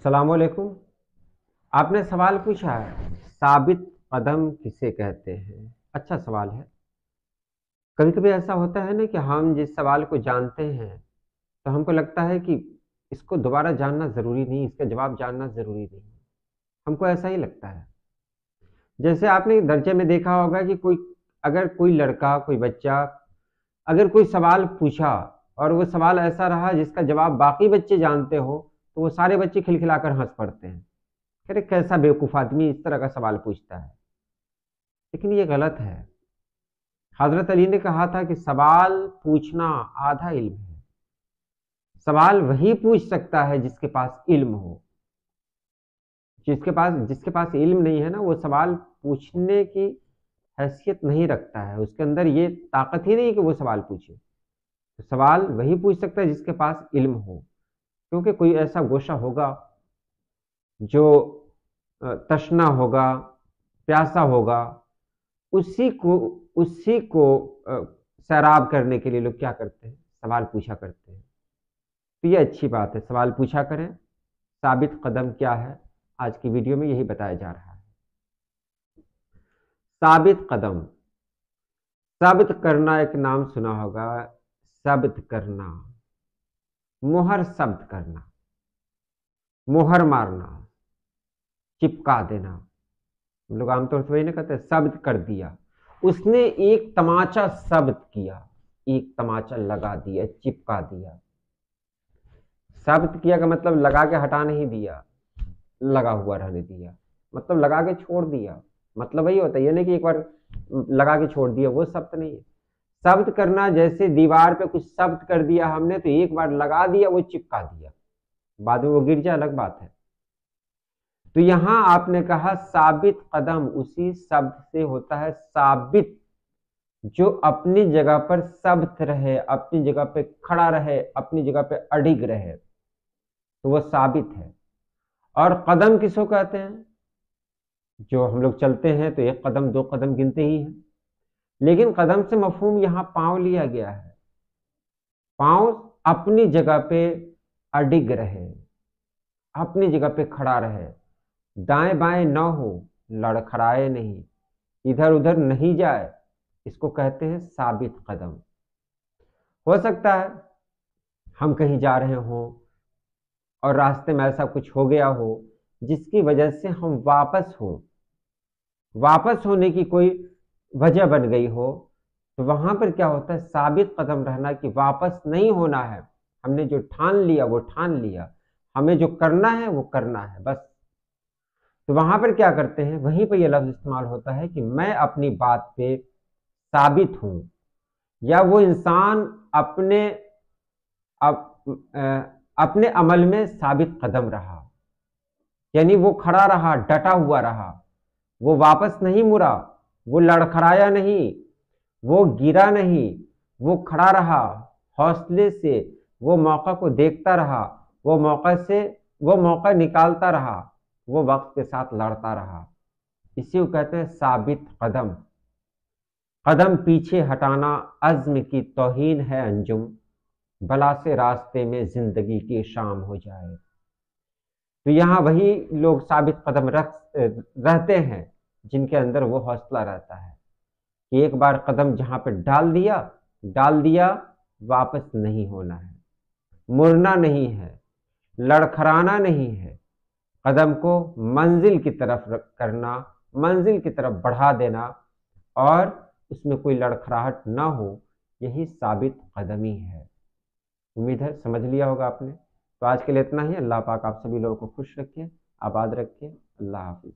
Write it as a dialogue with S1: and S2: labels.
S1: السلام علیکم۔ آپ نے سوال پوچھا ہے ثابت قدم کسے کہتے ہیں؟ اچھا سوال ہے۔ کبھی کبھی ایسا ہوتا ہے نا کہ ہم جس سوال کو جانتے ہیں تو ہم کو لگتا ہے کہ اس کو دوبارہ جاننا ضروری نہیں، اس کا جواب جاننا ضروری نہیں، ہم کو ایسا ہی لگتا ہے۔ جیسے آپ نے درجے میں دیکھا ہوگا کہ اگر کوئی لڑکا، کوئی بچہ اگر کوئی سوال پوچھا اور وہ سوال ایسا رہا جس کا جواب باقی بچے جانتے ہو تو وہ سارے بچے کھلکھلا کر ہنس پڑتے ہیں، ارے کیسا بیوقوف آدمی اس طرح کا سوال پوچھتا ہے۔ لیکن یہ غلط ہے۔ حضرت علی نے کہا تھا کہ سوال پوچھنا آدھا علم ہے۔ سوال وہی پوچھ سکتا ہے جس کے پاس علم ہو۔ جس کے پاس علم نہیں ہے نا، وہ سوال پوچھنے کی حیثیت نہیں رکھتا ہے، اس کے اندر یہ طاقت ہی نہیں کہ وہ سوال پوچھے۔ تو سوال وہی پوچھ سکتا ہے جس کے پاس علم ہو، کیونکہ کوئی ایسا گوشہ ہوگا جو تشنا ہوگا، پیاسا ہوگا، اسی کو سیراب کرنے کے لیے لوگ کیا کرتے ہیں؟ سوال پوچھا کرتے ہیں۔ تو یہ اچھی بات ہے، سوال پوچھا کریں۔ ثابت قدم کیا ہے؟ آج کی ویڈیو میں یہی بتایا جا رہا ہے۔ ثابت قدم، ثابت کرنا ایک نام سنا ہوگا، ثابت کرنا، مہر ثبت کرنا، مہر مارنا، چپکا دینا۔ ہم لوگ عام طور سے وہی نہیں کہتے ثبت کر دیا، اس نے ایک تماچا ثبت کیا، ایک تماچا لگا دیا، چپکا دیا۔ ثبت کیا کا مطلب لگا کے ہٹا نہیں دیا، لگا ہوا رہنے دیا، مطلب لگا کے چھوڑ دیا، مطلب وہی ہوتا ہے، یہ نہیں کہ ایک بار لگا کے چھوڑ دیا، وہ ثبت نہیں ہے۔ ثبت کرنا جیسے دیوار پہ کچھ ثبت کر دیا ہم نے تو ایک بار لگا دیا، وہ چپکا دیا، بعد میں وہ گر جائے الگ بات ہے۔ تو یہاں آپ نے کہا ثابت قدم اسی شبد سے ہوتا ہے ثابت، جو اپنی جگہ پر ثبت رہے، اپنی جگہ پہ کھڑا رہے، اپنی جگہ پہ اڑگ رہے، تو وہ ثابت ہے۔ اور قدم کس کو کہتے ہیں؟ جو ہم لوگ چلتے ہیں تو ایک قدم دو قدم گنتے ہی ہیں، لیکن قدم سے مفہوم یہاں پاؤں لیا گیا ہے۔ پاؤں اپنی جگہ پہ اڑگ رہے، اپنی جگہ پہ کھڑا رہے، دائیں بائیں نہ ہو، لڑکھڑائے نہیں، ادھر ادھر نہیں جائے، اس کو کہتے ہیں ثابت قدم۔ ہو سکتا ہے ہم کہیں جا رہے ہوں اور راستے میں ایسا کچھ ہو گیا ہو جس کی وجہ سے ہم واپس ہونے کی کوئی وجہ بن گئی ہو، تو وہاں پر کیا ہوتا ہے؟ ثابت قدم رہنا، کہ واپس نہیں ہونا ہے، ہم نے جو ٹھان لیا وہ ٹھان لیا، ہمیں جو کرنا ہے وہ کرنا ہے بس۔ تو وہاں پر کیا کرتے ہیں؟ وہیں پہ یہ لفظ استعمال ہوتا ہے کہ میں اپنی بات پہ ثابت ہوں، یا وہ انسان اپنے عمل میں ثابت قدم رہا، یعنی وہ کھڑا رہا، ڈٹا ہوا رہا، وہ واپس نہیں مڑا، وہ لڑکھڑایا نہیں، وہ گرا نہیں، وہ کھڑا رہا، حوصلے سے وہ موقع کو دیکھتا رہا، وہ موقع نکالتا رہا، وہ وقت کے ساتھ لڑتا رہا۔ اسی کو کہتے ہیں ثابت قدم۔ قدم پیچھے ہٹانا عزم کی توہین ہے انجم، بلا سے راستے میں زندگی کی شام ہو جائے۔ تو یہاں وہی لوگ ثابت قدم رہتے ہیں جن کے اندر وہ حوصلہ رہتا ہے کہ ایک بار قدم جہاں پہ ڈال دیا، واپس نہیں ہونا ہے، مڑنا نہیں ہے، لڑکھڑانا نہیں ہے، قدم کو منزل کی طرف کرنا، منزل کی طرف بڑھا دینا، اور اس میں کوئی لڑکھڑاہٹ نہ ہو، یہی ثابت قدمی ہے۔ امید ہے سمجھ لیا ہوگا آپ نے۔ تو آج کے لیے اتنا ہی۔ اللہ پاک آپ سبھی لوگوں کو خوش رکھے، آباد رکھے۔ اللہ حافظ۔